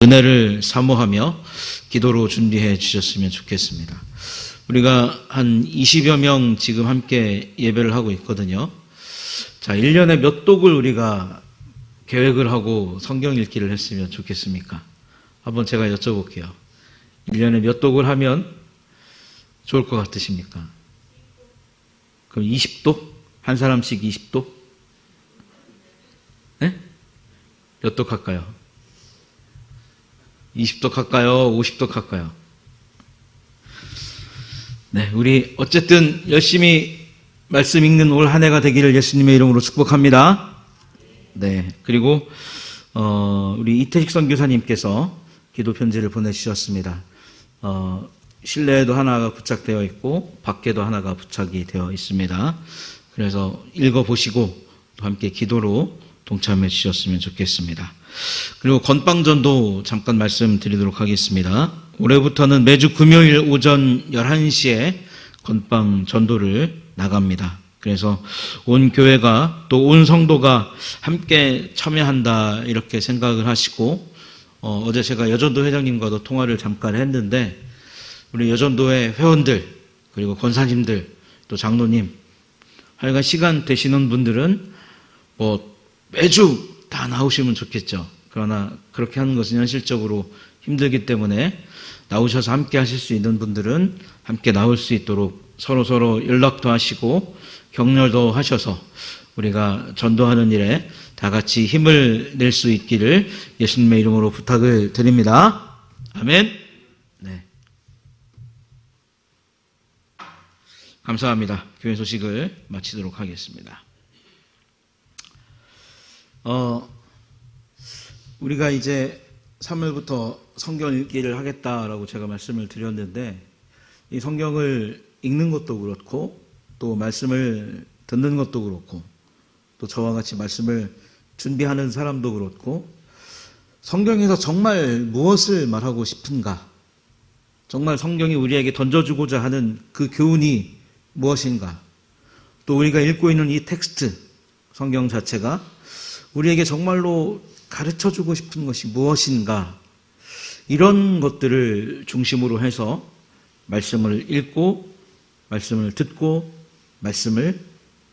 은혜를 사모하며 기도로 준비해 주셨으면 좋겠습니다. 우리가 한 20여 명 지금 함께 예배를 하고 있거든요. 자, 1년에 몇 독을 우리가 계획을 하고 성경 읽기를 했으면 좋겠습니까? 한번 제가 여쭤볼게요. 1년에 몇 독을 하면 좋을 것 같으십니까? 그럼 20독? 한 사람씩 20독? 네? 몇 독 할까요? 20독 할까요? 50독 할까요? 네, 우리 어쨌든 열심히 말씀 읽는 올 한 해가 되기를 예수님의 이름으로 축복합니다. 네, 그리고 우리 이태식 선교사님께서 기도 편지를 보내주셨습니다. 실내에도 하나가 부착되어 있고 밖에도 하나가 부착이 되어 있습니다. 그래서 읽어보시고 또 함께 기도로 동참해 주셨으면 좋겠습니다. 그리고 건빵전도 잠깐 말씀드리도록 하겠습니다. 올해부터는 매주 금요일 오전 11시에 건빵 전도를 나갑니다. 그래서 온 교회가 또 온 성도가 함께 참여한다 이렇게 생각을 하시고 어제 제가 여전도 회장님과도 통화를 잠깐 했는데 우리 여전도의 회원들 그리고 권사님들 또 장로님 하여간 시간 되시는 분들은 매주 다 나오시면 좋겠죠. 그러나 그렇게 하는 것은 현실적으로 힘들기 때문에 나오셔서 함께 하실 수 있는 분들은 함께 나올 수 있도록 서로 연락도 하시고 격려도 하셔서 우리가 전도하는 일에 다 같이 힘을 낼 수 있기를 예수님의 이름으로 부탁을 드립니다. 아멘. 네. 감사합니다. 교회 소식을 마치도록 하겠습니다. 우리가 이제 3월부터 성경 읽기를 하겠다라고 제가 말씀을 드렸는데 이 성경을 읽는 것도 그렇고 또 말씀을 듣는 것도 그렇고 또 저와 같이 말씀을 준비하는 사람도 그렇고 성경에서 정말 무엇을 말하고 싶은가? 정말 성경이 우리에게 던져주고자 하는 그 교훈이 무엇인가? 또 우리가 읽고 있는 이 텍스트, 성경 자체가 우리에게 정말로 가르쳐주고 싶은 것이 무엇인가? 이런 것들을 중심으로 해서 말씀을 읽고 말씀을 듣고 말씀을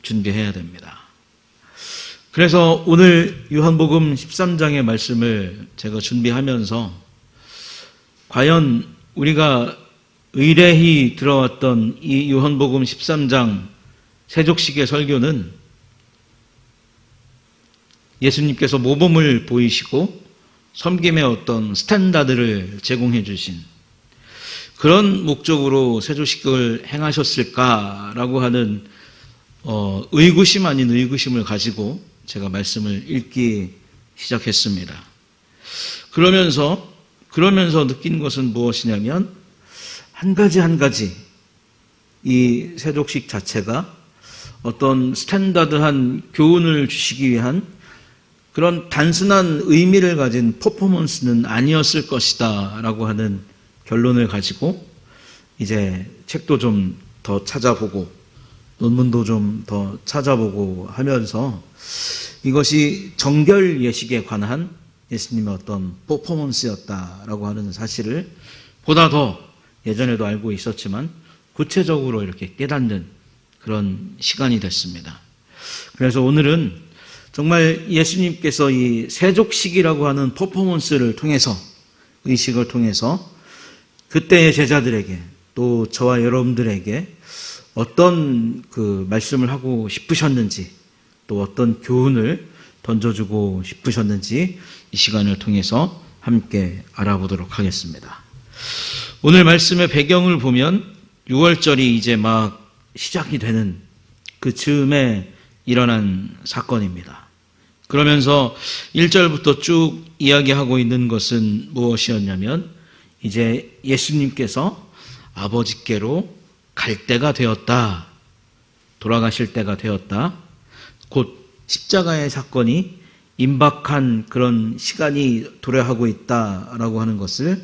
준비해야 됩니다. 그래서 오늘 요한복음 13장의 말씀을 제가 준비하면서 과연 우리가 의례히 들어왔던 이 요한복음 13장 세족식의 설교는 예수님께서 모범을 보이시고 섬김의 어떤 스탠다드를 제공해 주신 그런 목적으로 세조식을 행하셨을까라고 하는 의구심 아닌 의구심을 가지고 제가 말씀을 읽기 시작했습니다. 그러면서 느낀 것은 무엇이냐면 한 가지 이 세족식 자체가 어떤 스탠다드한 교훈을 주시기 위한 그런 단순한 의미를 가진 퍼포먼스는 아니었을 것이다 라고 하는 결론을 가지고 이제 책도 좀 더 찾아보고 논문도 좀 더 찾아보고 하면서 이것이 정결 예식에 관한 예수님의 어떤 퍼포먼스였다라고 하는 사실을 보다 더 예전에도 알고 있었지만 구체적으로 이렇게 깨닫는 그런 시간이 됐습니다. 그래서 오늘은 정말 예수님께서 이 세족식이라고 하는 퍼포먼스를 통해서 의식을 통해서 그때의 제자들에게 또 저와 여러분들에게 어떤 그 말씀을 하고 싶으셨는지 또 어떤 교훈을 던져주고 싶으셨는지 이 시간을 통해서 함께 알아보도록 하겠습니다. 오늘 말씀의 배경을 보면 6월절이 이제 막 시작이 되는 그 즈음에 일어난 사건입니다. 그러면서 1절부터 쭉 이야기하고 있는 것은 무엇이었냐면 이제 예수님께서 아버지께로 갈 때가 되었다. 돌아가실 때가 되었다. 곧 십자가의 사건이 임박한 그런 시간이 도래하고 있다라고 하는 것을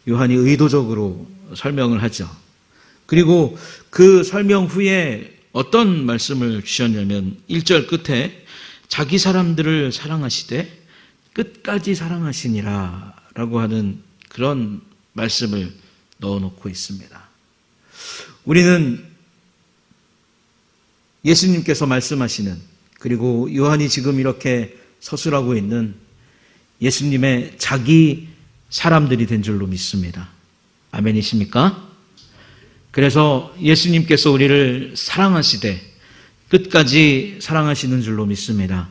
요한이 의도적으로 설명을 하죠. 그리고 그 설명 후에 어떤 말씀을 주셨냐면 1절 끝에 자기 사람들을 사랑하시되 끝까지 사랑하시니라 라고 하는 그런 말씀을 넣어놓고 있습니다. 우리는 예수님께서 말씀하시는, 그리고 요한이 지금 이렇게 서술하고 있는 예수님의 자기 사람들이 된 줄로 믿습니다. 아멘이십니까? 그래서 예수님께서 우리를 사랑하시되 끝까지 사랑하시는 줄로 믿습니다.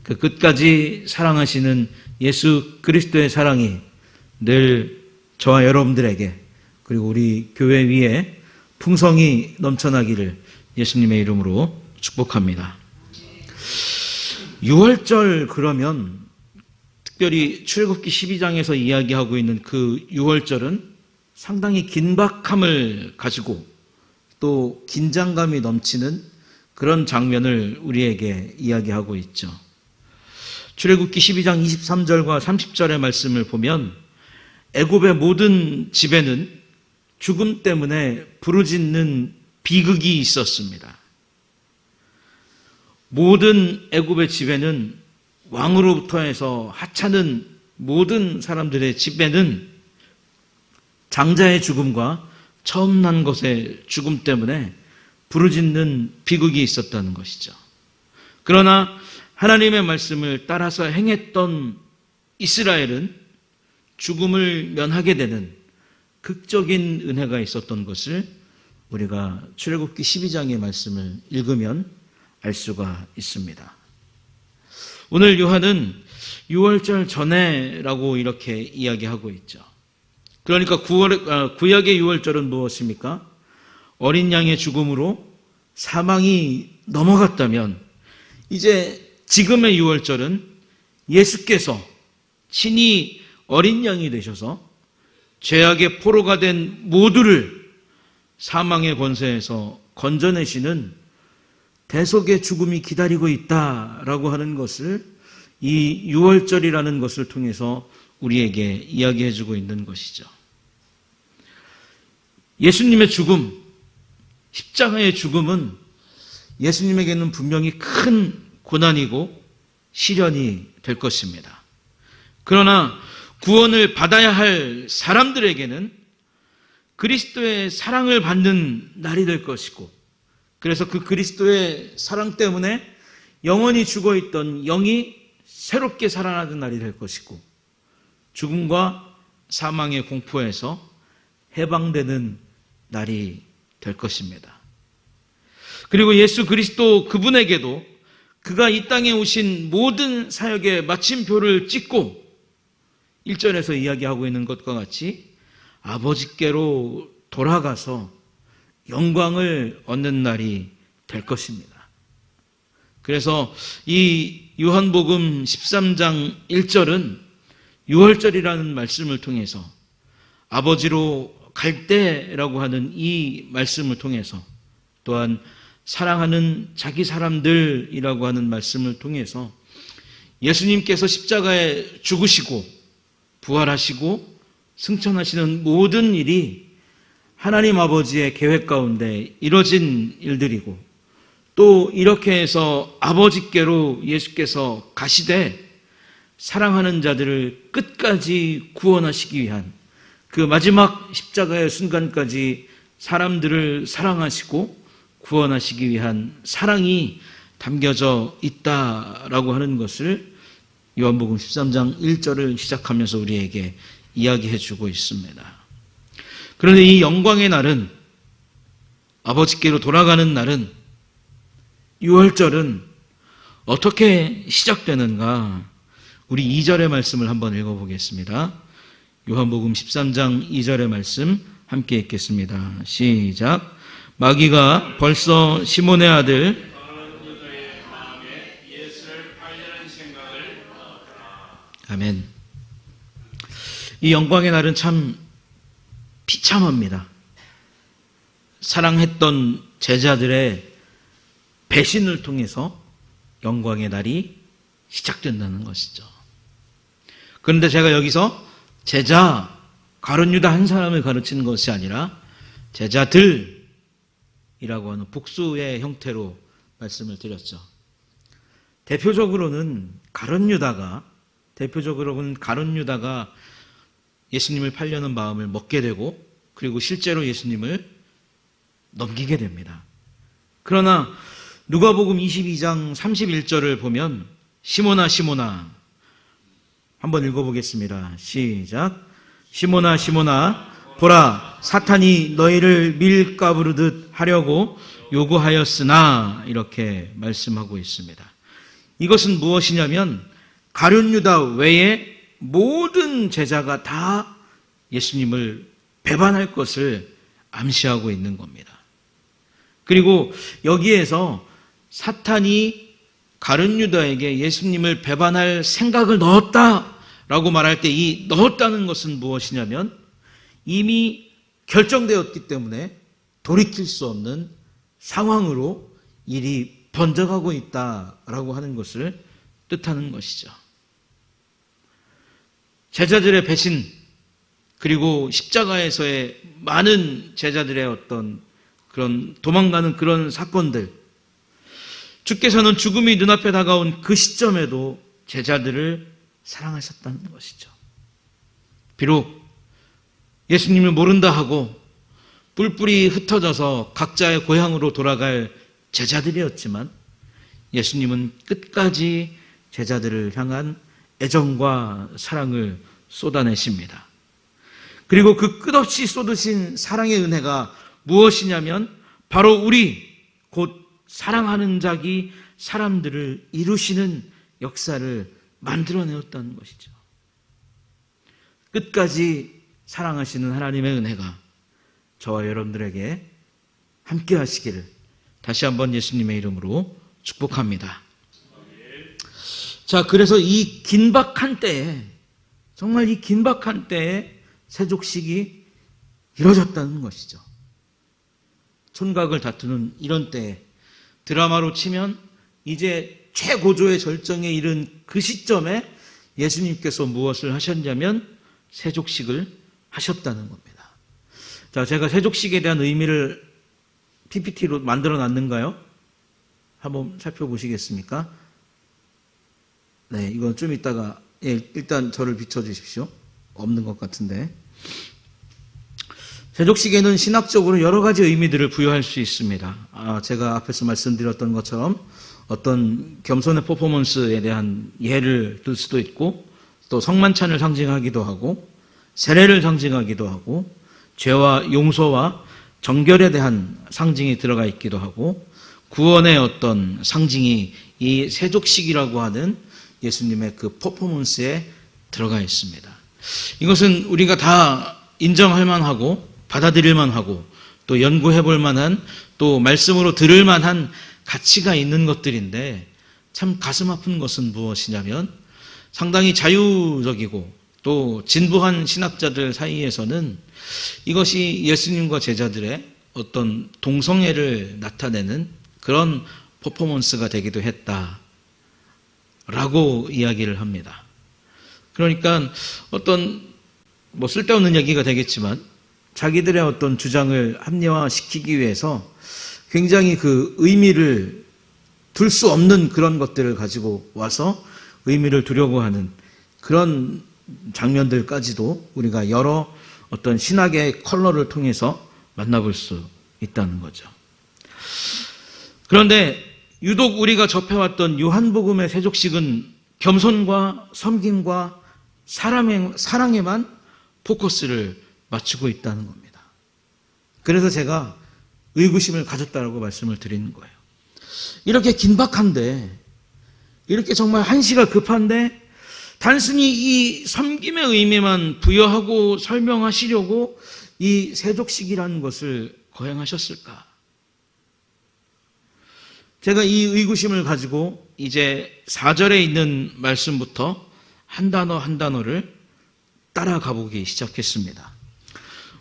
그 끝까지 사랑하시는 예수 그리스도의 사랑이 늘 저와 여러분들에게, 그리고 우리 교회 위에 풍성히 넘쳐나기를 예수님의 이름으로 축복합니다. 6월절, 그러면 특별히 출애굽기 12장에서 이야기하고 있는 그 6월절은 상당히 긴박함을 가지고 또 긴장감이 넘치는 그런 장면을 우리에게 이야기하고 있죠. 출애굽기 12장 23절과 30절의 말씀을 보면 애굽의 모든 집에는 죽음 때문에 부르짖는 비극이 있었습니다. 모든 애굽의 집에는, 왕으로부터 해서 하찮은 모든 사람들의 집에는 장자의 죽음과 처음 난 것의 죽음 때문에 부르짖는 비극이 있었다는 것이죠. 그러나 하나님의 말씀을 따라서 행했던 이스라엘은 죽음을 면하게 되는 극적인 은혜가 있었던 것을 우리가 출애굽기 12장의 말씀을 읽으면 알 수가 있습니다. 오늘 요한은 6월절 전에라고 이렇게 이야기하고 있죠. 그러니까 구약의 6월절은 무엇입니까? 어린 양의 죽음으로 사망이 넘어갔다면, 이제 지금의 6월절은 예수께서 친히 어린 양이 되셔서 죄악의 포로가 된 모두를 사망의 권세에서 건져내시는 대속의 죽음이 기다리고 있다라고 하는 것을 이 6월절이라는 것을 통해서 우리에게 이야기해 주고 있는 것이죠. 예수님의 죽음, 십자가의 죽음은 예수님에게는 분명히 큰 고난이고 시련이 될 것입니다. 그러나 구원을 받아야 할 사람들에게는 그리스도의 사랑을 받는 날이 될 것이고, 그래서 그 그리스도의 사랑 때문에 영원히 죽어있던 영이 새롭게 살아나는 날이 될 것이고, 죽음과 사망의 공포에서 해방되는 날이 될 것입니다. 그리고 예수 그리스도 그분에게도 그가 이 땅에 오신 모든 사역의 마침표를 찍고 1절에서 이야기하고 있는 것과 같이 아버지께로 돌아가서 영광을 얻는 날이 될 것입니다. 그래서 이 요한복음 13장 1절은 6월절이라는 말씀을 통해서 아버지로 갈 때라고 하는 이 말씀을 통해서, 또한 사랑하는 자기 사람들이라고 하는 말씀을 통해서 예수님께서 십자가에 죽으시고 부활하시고 승천하시는 모든 일이 하나님 아버지의 계획 가운데 이뤄진 일들이고, 또 이렇게 해서 아버지께로 예수께서 가시되 사랑하는 자들을 끝까지 구원하시기 위한 그 마지막 십자가의 순간까지 사람들을 사랑하시고 구원하시기 위한 사랑이 담겨져 있다라고 하는 것을 요한복음 13장 1절을 시작하면서 우리에게 이야기해 주고 있습니다. 그런데 이 영광의 날은, 아버지께로 돌아가는 날은, 6월절은 어떻게 시작되는가? 우리 2절의 말씀을 한번 읽어보겠습니다. 요한복음 13장 2절의 말씀 함께 읽겠습니다. 시작. 마귀가 벌써 시몬의 아들 아멘. 이 영광의 날은 참 비참합니다. 사랑했던 제자들의 배신을 통해서 영광의 날이 시작된다는 것이죠. 그런데 제가 여기서 제자, 가룟 유다 한 사람을 가르치는 것이 아니라 제자들이라고 하는 복수의 형태로 말씀을 드렸죠. 대표적으로는 가룟 유다가 예수님을 팔려는 마음을 먹게 되고 그리고 실제로 예수님을 넘기게 됩니다. 그러나 누가복음 22장 31절을 보면 시몬아 시몬아, 한번 읽어보겠습니다. 시작. 시몬아 시몬아, 보라 사탄이 너희를 밀가부르듯 하려고 요구하였으나, 이렇게 말씀하고 있습니다. 이것은 무엇이냐면 가룟 유다 외에 모든 제자가 다 예수님을 배반할 것을 암시하고 있는 겁니다. 그리고 여기에서 사탄이 가룟 유다에게 예수님을 배반할 생각을 넣었다라고 말할 때 이 넣었다는 것은 무엇이냐면 이미 결정되었기 때문에 돌이킬 수 없는 상황으로 일이 번져가고 있다라고 하는 것을 뜻하는 것이죠. 제자들의 배신, 그리고 십자가에서의 많은 제자들의 어떤 그런 도망가는 그런 사건들, 주께서는 죽음이 눈앞에 다가온 그 시점에도 제자들을 사랑하셨다는 것이죠. 비록 예수님을 모른다 하고 뿔뿔이 흩어져서 각자의 고향으로 돌아갈 제자들이었지만 예수님은 끝까지 제자들을 향한 애정과 사랑을 쏟아내십니다. 그리고 그 끝없이 쏟으신 사랑의 은혜가 무엇이냐면 바로 우리, 곧 사랑하는 자기 사람들을 이루시는 역사를 만들어내었다는 것이죠. 끝까지 사랑하시는 하나님의 은혜가 저와 여러분들에게 함께 하시기를 다시 한번 예수님의 이름으로 축복합니다. 자, 그래서 이 긴박한 때에, 정말 이 긴박한 때에 세족식이 이루어졌다는 것이죠. 촌각을 다투는 이런 때에, 드라마로 치면 이제 최고조의 절정에 이른 그 시점에 예수님께서 무엇을 하셨냐면 세족식을 하셨다는 겁니다. 자, 제가 세족식에 대한 의미를 PPT로 만들어 놨는가요? 한번 살펴보시겠습니까? 네, 이건 좀 이따가, 일단 저를 비춰주십시오. 없는 것 같은데. 세족식에는 신학적으로 여러 가지 의미들을 부여할 수 있습니다. 제가 앞에서 말씀드렸던 것처럼 어떤 겸손의 퍼포먼스에 대한 예를 들 수도 있고, 또 성만찬을 상징하기도 하고, 세례를 상징하기도 하고, 죄와 용서와 정결에 대한 상징이 들어가 있기도 하고, 구원의 어떤 상징이 이 세족식이라고 하는 예수님의 그 퍼포먼스에 들어가 있습니다. 이것은 우리가 다 인정할 만하고 받아들일 만하고 또 연구해 볼 만한, 또 말씀으로 들을 만한 가치가 있는 것들인데, 참 가슴 아픈 것은 무엇이냐면 상당히 자유적이고 또 진부한 신학자들 사이에서는 이것이 예수님과 제자들의 어떤 동성애를 나타내는 그런 퍼포먼스가 되기도 했다라고 이야기를 합니다. 그러니까 어떤 쓸데없는 얘기가 되겠지만 자기들의 어떤 주장을 합리화시키기 위해서 굉장히 그 의미를 둘 수 없는 그런 것들을 가지고 와서 의미를 두려고 하는 그런 장면들까지도 우리가 여러 어떤 신학의 컬러를 통해서 만나볼 수 있다는 거죠. 그런데 유독 우리가 접해왔던 요한복음의 세족식은 겸손과 섬김과 사랑에만 포커스를 맞추고 있다는 겁니다. 그래서 제가 의구심을 가졌다라고 말씀을 드리는 거예요. 이렇게 긴박한데, 이렇게 정말 한시가 급한데 단순히 이 섬김의 의미만 부여하고 설명하시려고 이 세족식이라는 것을 거행하셨을까? 제가 이 의구심을 가지고 이제 4절에 있는 말씀부터 한 단어 한 단어를 따라가 보기 시작했습니다.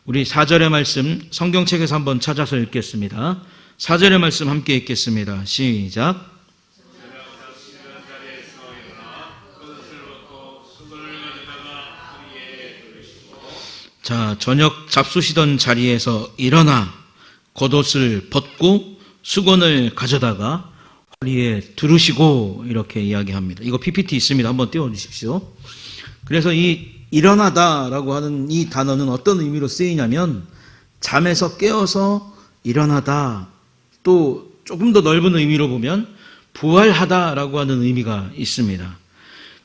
우리 4절의 말씀 성경책에서 한번 찾아서 읽겠습니다. 4절의 말씀 함께 읽겠습니다. 시작. 자, 저녁 잡수시던 자리에서 일어나 겉옷을 벗고 수건을 가져다가 허리에 두르시고, 이렇게 이야기합니다. 이거 PPT 있습니다. 한번 띄워주십시오. 그래서 이 일어나다라고 하는 이 단어는 어떤 의미로 쓰이냐면 잠에서 깨어서 일어나다, 또 조금 더 넓은 의미로 보면 부활하다라고 하는 의미가 있습니다.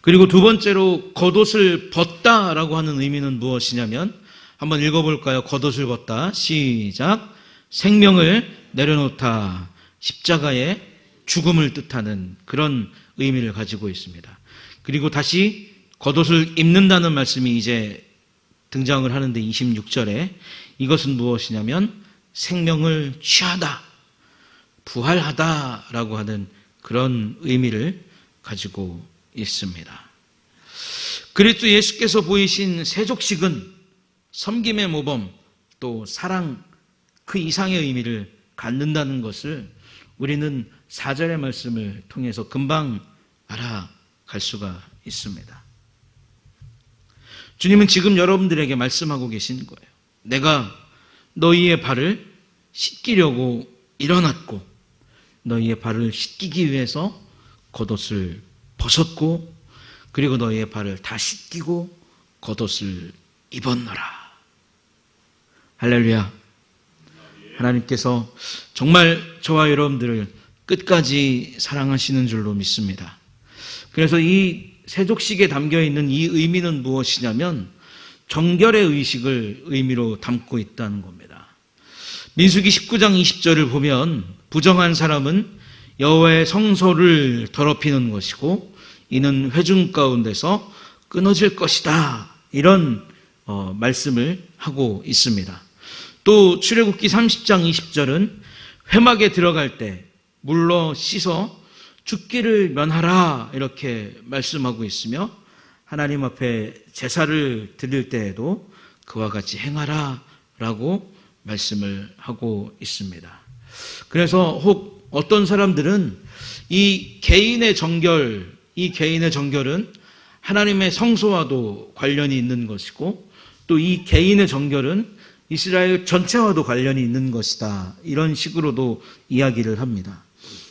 그리고 두 번째로 겉옷을 벗다라고 하는 의미는 무엇이냐면 한번 읽어볼까요? 겉옷을 벗다. 시작. 생명을 내려놓다. 십자가의 죽음을 뜻하는 그런 의미를 가지고 있습니다. 그리고 다시 겉옷을 입는다는 말씀이 이제 등장을 하는데 26절에 이것은 무엇이냐면 생명을 취하다, 부활하다라고 하는 그런 의미를 가지고 있습니다. 그리스도 예수께서 보이신 세족식은 섬김의 모범, 또 사랑, 그 이상의 의미를 갖는다는 것을 우리는 4절의 말씀을 통해서 금방 알아갈 수가 있습니다. 주님은 지금 여러분들에게 말씀하고 계신 거예요. 내가 너희의 발을 씻기려고 일어났고 너희의 발을 씻기기 위해서 겉옷을 벗었고 그리고 너희의 발을 다 씻기고 겉옷을 입었노라. 할렐루야. 하나님께서 정말 저와 여러분들을 끝까지 사랑하시는 줄로 믿습니다. 그래서 이 세족식에 담겨있는 이 의미는 무엇이냐면 정결의 의식을 의미로 담고 있다는 겁니다. 민수기 19장 20절을 보면 부정한 사람은 여호와의 성소를 더럽히는 것이고 이는 회중 가운데서 끊어질 것이다. 이런 말씀을 하고 있습니다. 또 출애굽기 30장 20절은 회막에 들어갈 때 물로 씻어 죽기를 면하라 이렇게 말씀하고 있으며 하나님 앞에 제사를 드릴 때에도 그와 같이 행하라 라고 말씀을 하고 있습니다. 그래서 혹 어떤 사람들은 이 개인의 정결은 하나님의 성소와도 관련이 있는 것이고 또 이 개인의 정결은 이스라엘 전체와도 관련이 있는 것이다. 이런 식으로도 이야기를 합니다.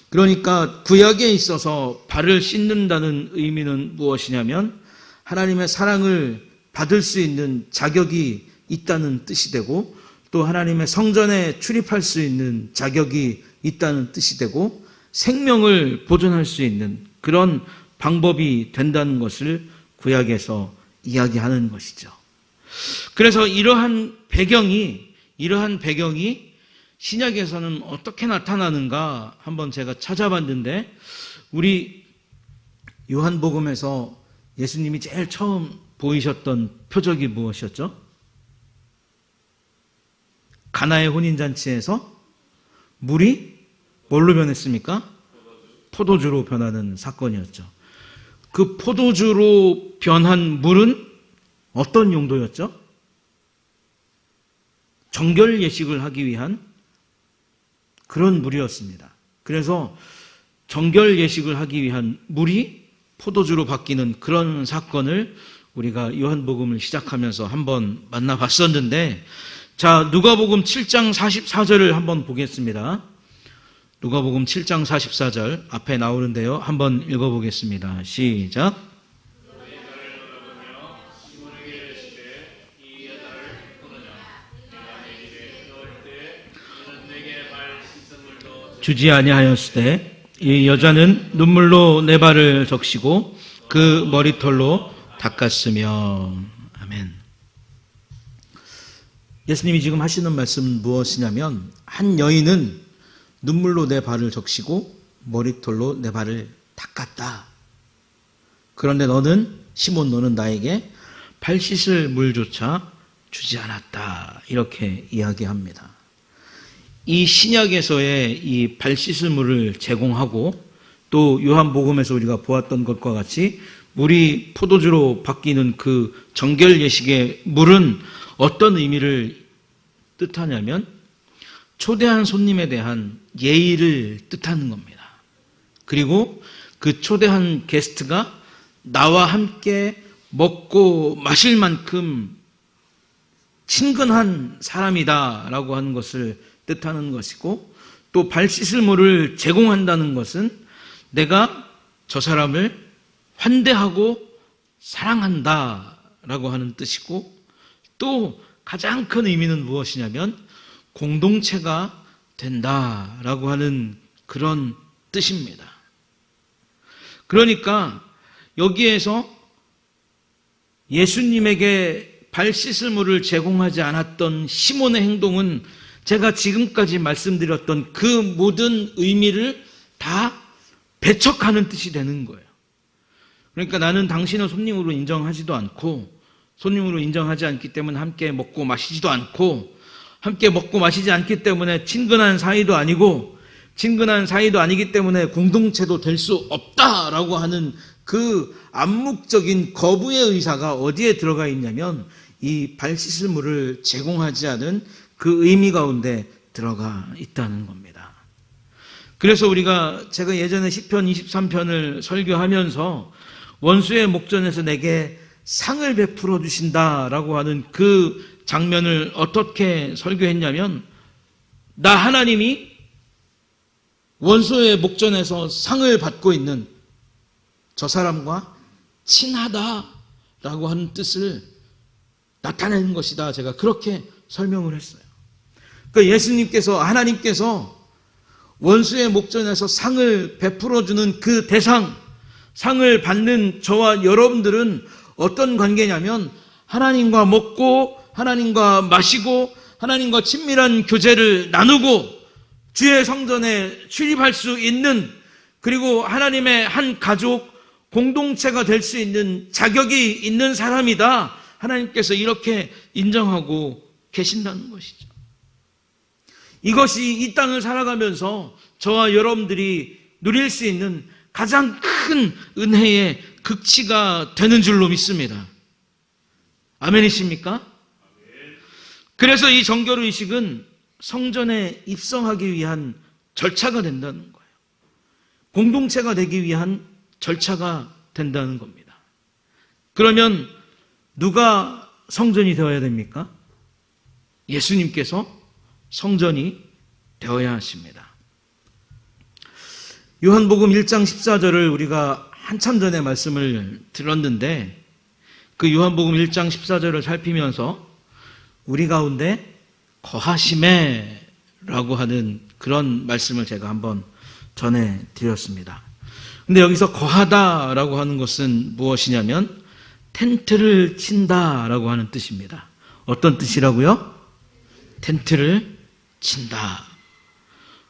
그러니까 구약에 있어서 발을 씻는다는 의미는 무엇이냐면 하나님의 사랑을 받을 수 있는 자격이 있다는 뜻이 되고 또 하나님의 성전에 출입할 수 있는 자격이 있다는 뜻이 되고 생명을 보존할 수 있는 그런 방법이 된다는 것을 구약에서 이야기하는 것이죠. 그래서 이러한 배경이 신약에서는 어떻게 나타나는가 한번 제가 찾아봤는데 우리 요한복음에서 예수님이 제일 처음 보이셨던 표적이 무엇이었죠? 가나의 혼인잔치에서 물이 뭘로 변했습니까? 포도주로 변하는 사건이었죠. 그 포도주로 변한 물은 어떤 용도였죠? 정결 예식을 하기 위한 그런 물이었습니다. 그래서 정결 예식을 하기 위한 물이 포도주로 바뀌는 그런 사건을 우리가 요한복음을 시작하면서 한번 만나봤었는데 자, 누가복음 7장 44절을 한번 보겠습니다. 누가복음 7장 44절 앞에 나오는데요. 한번 읽어보겠습니다. 시작. 주지 아니하였으되 이 여자는 눈물로 내 발을 적시고 그 머리털로 닦았으며. 아멘. 예수님이 지금 하시는 말씀은 무엇이냐면 한 여인은 눈물로 내 발을 적시고 머리털로 내 발을 닦았다. 그런데 너는 시몬 너는 나에게 발 씻을 물조차 주지 않았다. 이렇게 이야기합니다. 이 신약에서의 이 발 씻을 물을 제공하고 또 요한복음에서 우리가 보았던 것과 같이 물이 포도주로 바뀌는 그 정결 예식의 물은 어떤 의미를 뜻하냐면 초대한 손님에 대한 예의를 뜻하는 겁니다. 그리고 그 초대한 게스트가 나와 함께 먹고 마실 만큼 친근한 사람이다라고 하는 것을 뜻하는 것이고 또 발 씻을 물을 제공한다는 것은 내가 저 사람을 환대하고 사랑한다라고 라고 하는 뜻이고, 또 가장 큰 의미는 무엇이냐면 공동체가 된다라고 하는 그런 뜻입니다. 그러니까 여기에서 예수님에게 발 씻을 물을 제공하지 않았던 시몬의 행동은 제가 지금까지 말씀드렸던 그 모든 의미를 다 배척하는 뜻이 되는 거예요. 그러니까 나는 당신을 손님으로 인정하지도 않고, 손님으로 인정하지 않기 때문에 함께 먹고 마시지도 않고, 함께 먹고 마시지 않기 때문에 친근한 사이도 아니고, 친근한 사이도 아니기 때문에 공동체도 될 수 없다라고 하는 그 암묵적인 거부의 의사가 어디에 들어가 있냐면 이 발 씻을 물을 제공하지 않은 그 의미 가운데 들어가 있다는 겁니다. 그래서 제가 예전에 시편 23편을 설교하면서 원수의 목전에서 내게 상을 베풀어 주신다라고 하는 그 장면을 어떻게 설교했냐면, 나 하나님이 원수의 목전에서 상을 받고 있는 저 사람과 친하다라고 하는 뜻을 나타내는 것이다. 제가 그렇게 설명을 했어요. 그러니까 예수님께서, 하나님께서 원수의 목전에서 상을 베풀어주는 그 대상, 상을 받는 저와 여러분들은 어떤 관계냐면 하나님과 먹고 하나님과 마시고 하나님과 친밀한 교제를 나누고 주의 성전에 출입할 수 있는, 그리고 하나님의 한 가족 공동체가 될 수 있는 자격이 있는 사람이다. 하나님께서 이렇게 인정하고 계신다는 것이죠. 이것이 이 땅을 살아가면서 저와 여러분들이 누릴 수 있는 가장 큰 은혜의 극치가 되는 줄로 믿습니다. 아멘이십니까? 그래서 이 정결 의식은 성전에 입성하기 위한 절차가 된다는 거예요. 공동체가 되기 위한 절차가 된다는 겁니다. 그러면 누가 성전이 되어야 됩니까? 예수님께서 성전이 되어야 하십니다. 요한복음 1장 14절을 우리가 한참 전에 말씀을 들었는데, 그 요한복음 1장 14절을 살피면서 우리 가운데 거하심에 라고 하는 그런 말씀을 제가 한번 전해드렸습니다. 근데 여기서 거하다라고 하는 것은 무엇이냐면 텐트를 친다라고 하는 뜻입니다. 어떤 뜻이라고요? 텐트를 친다.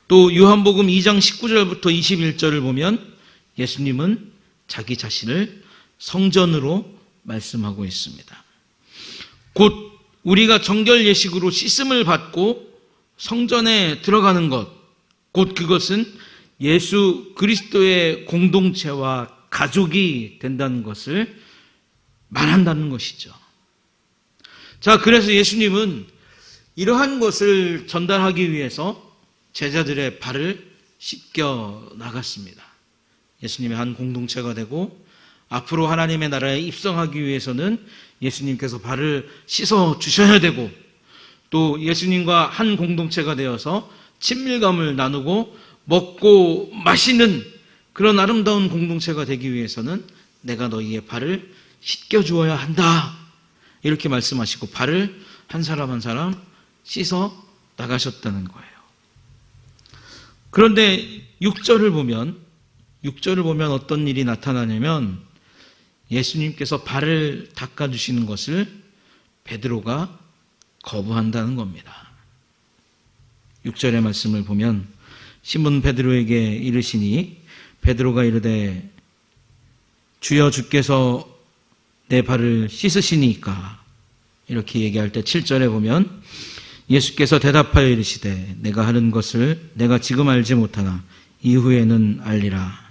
또 요한복음 2장 19절부터 21절을 보면 예수님은 자기 자신을 성전으로 말씀하고 있습니다. 곧 우리가 정결 예식으로 씻음을 받고 성전에 들어가는 것, 곧 그것은 예수 그리스도의 공동체와 가족이 된다는 것을 말한다는 것이죠. 자, 그래서 예수님은 이러한 것을 전달하기 위해서 제자들의 발을 씻겨 나갔습니다. 예수님의 한 공동체가 되고 앞으로 하나님의 나라에 입성하기 위해서는 예수님께서 발을 씻어 주셔야 되고, 또 예수님과 한 공동체가 되어서 친밀감을 나누고 먹고 마시는 그런 아름다운 공동체가 되기 위해서는 내가 너희의 발을 씻겨 주어야 한다. 이렇게 말씀하시고 발을 한 사람 한 사람 씻어 나가셨다는 거예요. 그런데 6절을 보면 어떤 일이 나타나냐면 예수님께서 발을 닦아주시는 것을 베드로가 거부한다는 겁니다. 6절의 말씀을 보면 시몬 베드로에게 이르시니 베드로가 이르되 주여 주께서 내 발을 씻으시니까, 이렇게 얘기할 때 7절에 보면 예수께서 대답하여 이르시되 내가 하는 것을 내가 지금 알지 못하나 이후에는 알리라.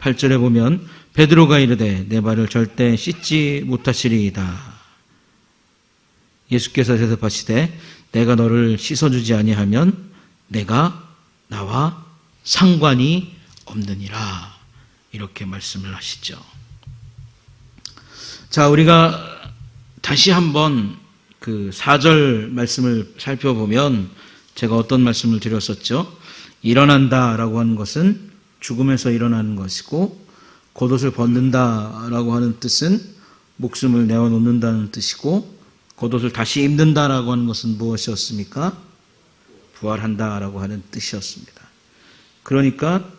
8절에 보면 베드로가 이르되 내 발을 절대 씻지 못하시리이다. 예수께서 대답하시되 내가 너를 씻어주지 아니하면 내가 나와 상관이 없느니라. 이렇게 말씀을 하시죠. 자, 우리가 다시 한번 그 4절 말씀을 살펴보면 제가 어떤 말씀을 드렸었죠? 일어난다라고 하는 것은 죽음에서 일어나는 것이고 겉옷을 벗는다라고 하는 뜻은 목숨을 내어놓는다는 뜻이고, 겉옷을 다시 입는다라고 하는 것은 무엇이었습니까? 부활한다라고 하는 뜻이었습니다. 그러니까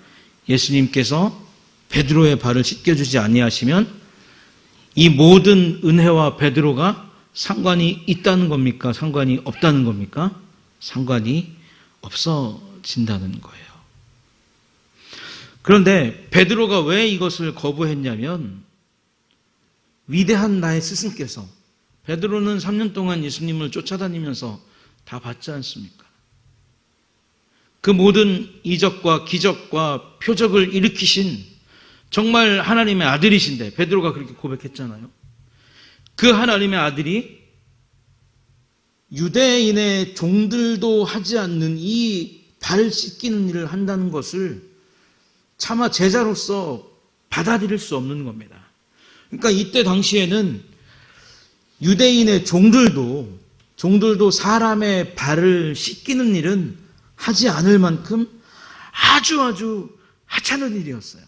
예수님께서 베드로의 발을 씻겨주지 아니하시면 이 모든 은혜와 베드로가 상관이 있다는 겁니까? 상관이 없다는 겁니까? 상관이 없어진다는 거예요. 그런데 베드로가 왜 이것을 거부했냐면, 위대한 나의 스승께서, 베드로는 3년 동안 예수님을 쫓아다니면서 다 봤지 않습니까? 그 모든 이적과 기적과 표적을 일으키신 정말 하나님의 아들이신데, 베드로가 그렇게 고백했잖아요. 그 하나님의 아들이 유대인의 종들도 하지 않는 이 발 씻기는 일을 한다는 것을 차마 제자로서 받아들일 수 없는 겁니다. 그러니까 이때 당시에는 유대인의 종들도 사람의 발을 씻기는 일은 하지 않을 만큼 아주 하찮은 일이었어요.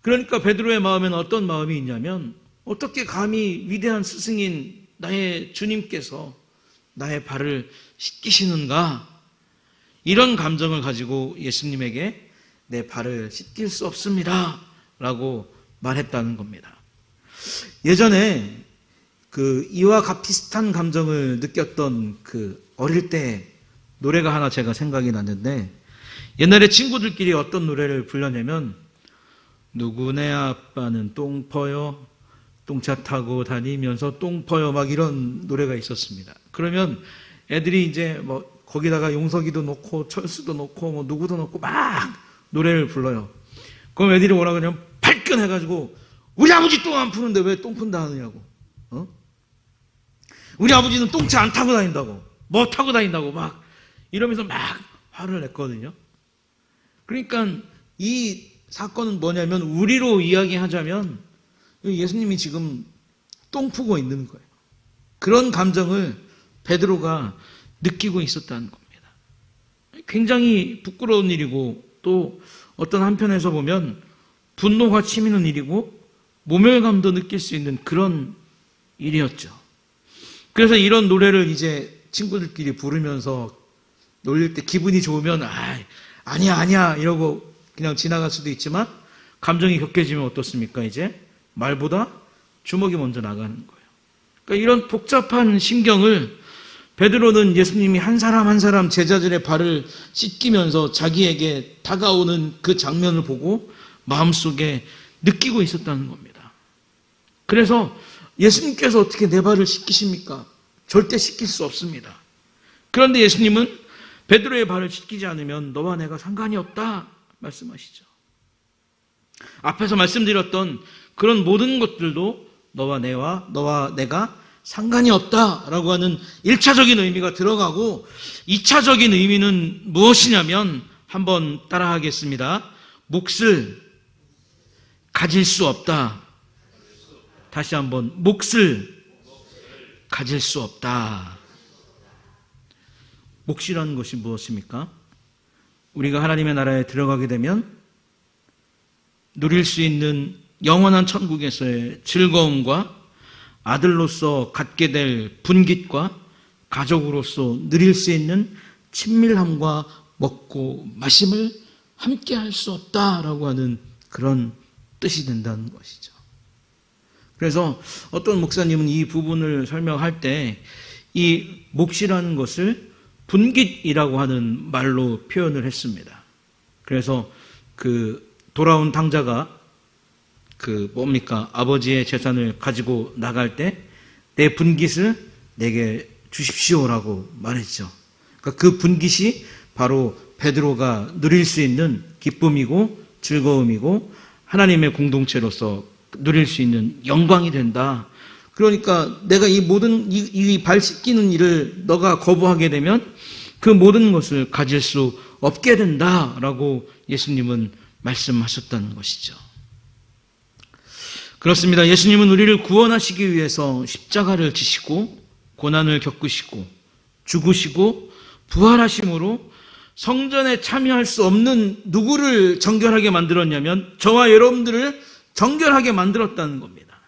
그러니까 베드로의 마음에는 어떤 마음이 있냐면, 어떻게 감히 위대한 스승인 나의 주님께서 나의 발을 씻기시는가? 이런 감정을 가지고 예수님에게 내 발을 씻길 수 없습니다 라고 말했다는 겁니다. 예전에 이와 비슷한 감정을 느꼈던 어릴 때 노래가 하나 제가 생각이 났는데, 옛날에 친구들끼리 어떤 노래를 불렀냐면, 누구네 아빠는 똥퍼요, 똥차 타고 다니면서 똥퍼요, 막 이런 노래가 있었습니다. 그러면 애들이 이제 거기다가 용석이도 넣고 철수도 넣고 누구도 넣고 막 노래를 불러요. 그럼 애들이 뭐라 그러냐면 발끈해가지고, 우리 아버지 똥 안 푸는데 왜 똥 푼다 하느냐고. 우리 아버지는 똥차 안 타고 다닌다고, 뭐 타고 다닌다고 막 이러면서 막 화를 냈거든요. 그러니까 이 사건은 뭐냐면, 우리로 이야기하자면 예수님이 지금 똥 푸고 있는 거예요. 그런 감정을 베드로가 느끼고 있었다는 겁니다. 굉장히 부끄러운 일이고, 또 어떤 한편에서 보면 분노가 치미는 일이고 모멸감도 느낄 수 있는 그런 일이었죠. 그래서 이런 노래를 이제 친구들끼리 부르면서 놀릴 때 기분이 좋으면 아니야 이러고 그냥 지나갈 수도 있지만, 감정이 격해지면 어떻습니까? 이제 말보다 주먹이 먼저 나가는 거예요. 그러니까 이런 복잡한 심경을 베드로는 예수님이 한 사람 한 사람 제자들의 발을 씻기면서 자기에게 다가오는 그 장면을 보고 마음속에 느끼고 있었다는 겁니다. 그래서 예수님께서 어떻게 내 발을 씻기십니까? 절대 씻길 수 없습니다. 그런데 예수님은 베드로의 발을 씻기지 않으면 너와 내가 상관이 없다 말씀하시죠. 앞에서 말씀드렸던 그런 모든 것들도 너와 내가 상관이 없다라고 하는 1차적인 의미가 들어가고, 2차적인 의미는 무엇이냐면, 한번 따라하겠습니다. 몫을 가질 수 없다. 다시 한번, 몫을 가질 수 없다. 몫이라는 것이 무엇입니까? 우리가 하나님의 나라에 들어가게 되면 누릴 수 있는 영원한 천국에서의 즐거움과 아들로서 갖게 될 분깃과 가족으로서 누릴 수 있는 친밀함과 먹고 마심을 함께 할 수 없다라고 하는 그런 뜻이 된다는 것이죠. 그래서 어떤 목사님은 이 부분을 설명할 때 이 몫이라는 것을 분깃이라고 하는 말로 표현을 했습니다. 그래서 돌아온 탕자가 아버지의 재산을 가지고 나갈 때 내 분깃을 내게 주십시오라고 말했죠. 그러니까 그 분깃이 바로 베드로가 누릴 수 있는 기쁨이고 즐거움이고 하나님의 공동체로서 누릴 수 있는 영광이 된다. 그러니까 내가 이 모든 이 발 씻기는 일을 너가 거부하게 되면 그 모든 것을 가질 수 없게 된다라고 예수님은 말씀하셨다는 것이죠. 그렇습니다. 예수님은 우리를 구원하시기 위해서 십자가를 지시고 고난을 겪으시고 죽으시고 부활하심으로 성전에 참여할 수 없는 누구를 정결하게 만들었냐면 저와 여러분들을 정결하게 만들었다는 겁니다.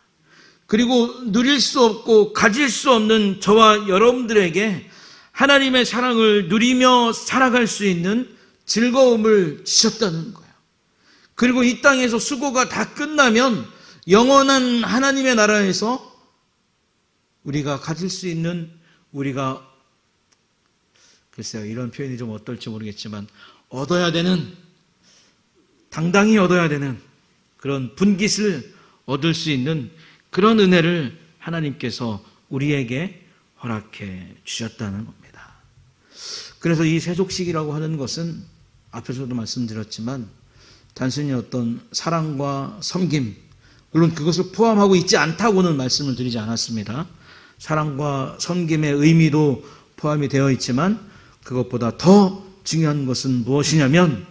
그리고 누릴 수 없고 가질 수 없는 저와 여러분들에게 하나님의 사랑을 누리며 살아갈 수 있는 즐거움을 주셨다는 거예요. 그리고 이 땅에서 수고가 다 끝나면 영원한 하나님의 나라에서 우리가 가질 수 있는, 우리가 글쎄요, 이런 표현이 좀 어떨지 모르겠지만 얻어야 되는, 당당히 얻어야 되는 그런 분깃을 얻을 수 있는 그런 은혜를 하나님께서 우리에게 허락해 주셨다는 겁니다. 그래서 이 세족식이라고 하는 것은 앞에서도 말씀드렸지만 단순히 어떤 사랑과 섬김, 물론 그것을 포함하고 있지 않다고는 말씀을 드리지 않았습니다. 사랑과 섬김의 의미도 포함이 되어 있지만 그것보다 더 중요한 것은 무엇이냐면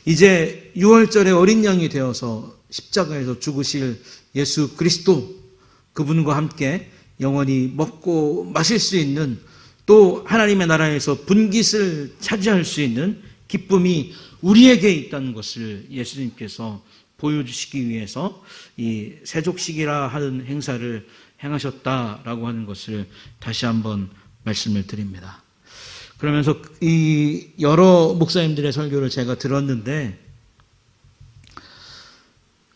이제 6월절의 어린 양이 되어서 십자가에서 죽으실 예수 그리스도, 그분과 함께 영원히 먹고 마실 수 있는, 또 하나님의 나라에서 분깃을 차지할 수 있는 기쁨이 우리에게 있다는 것을 예수님께서 보여주시기 위해서 이 세족식이라 하는 행사를 행하셨다라고 하는 것을 다시 한번 말씀을 드립니다. 그러면서 이 여러 목사님들의 설교를 제가 들었는데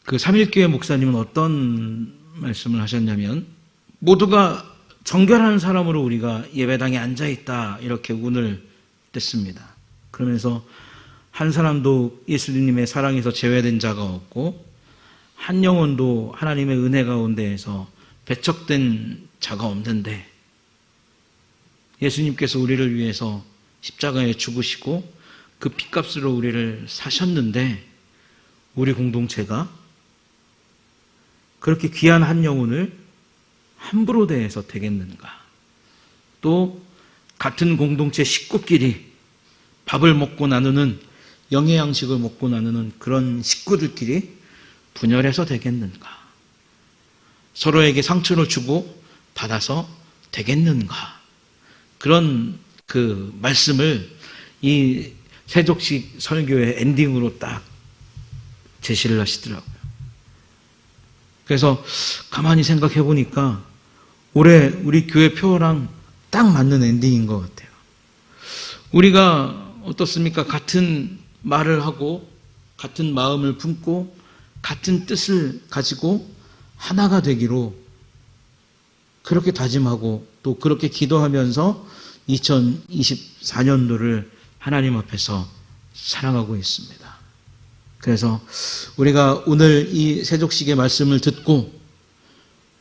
그 삼일교회 목사님은 어떤 말씀을 하셨냐면, 모두가 정결한 사람으로 우리가 예배당에 앉아있다 이렇게 운을 뗐습니다. 그러면서 한 사람도 예수님의 사랑에서 제외된 자가 없고 한 영혼도 하나님의 은혜 가운데에서 배척된 자가 없는데, 예수님께서 우리를 위해서 십자가에 죽으시고 그 핏값으로 우리를 사셨는데 우리 공동체가 그렇게 귀한 한 영혼을 함부로 대해서 되겠는가? 또 같은 공동체 식구끼리 밥을 먹고 나누는, 영의 양식을 먹고 나누는 그런 식구들끼리 분열해서 되겠는가? 서로에게 상처를 주고 받아서 되겠는가? 그런 그 말씀을 이 세족식 설교의 엔딩으로 딱 제시를 하시더라고요. 그래서 가만히 생각해 보니까 올해 우리 교회 표랑 딱 맞는 엔딩인 것 같아요. 우리가 어떻습니까? 같은 말을 하고 같은 마음을 품고 같은 뜻을 가지고 하나가 되기로 그렇게 다짐하고 또 그렇게 기도하면서 2024년도를 하나님 앞에서 살아가고 있습니다. 그래서 우리가 오늘 이 세족식의 말씀을 듣고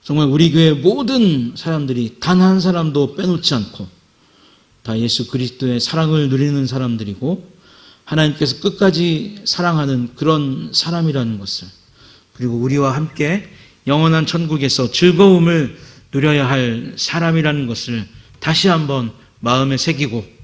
정말 우리 교회 모든 사람들이 단 한 사람도 빼놓지 않고 다 예수 그리스도의 사랑을 누리는 사람들이고 하나님께서 끝까지 사랑하는 그런 사람이라는 것을, 그리고 우리와 함께 영원한 천국에서 즐거움을 누려야 할 사람이라는 것을 다시 한번 마음에 새기고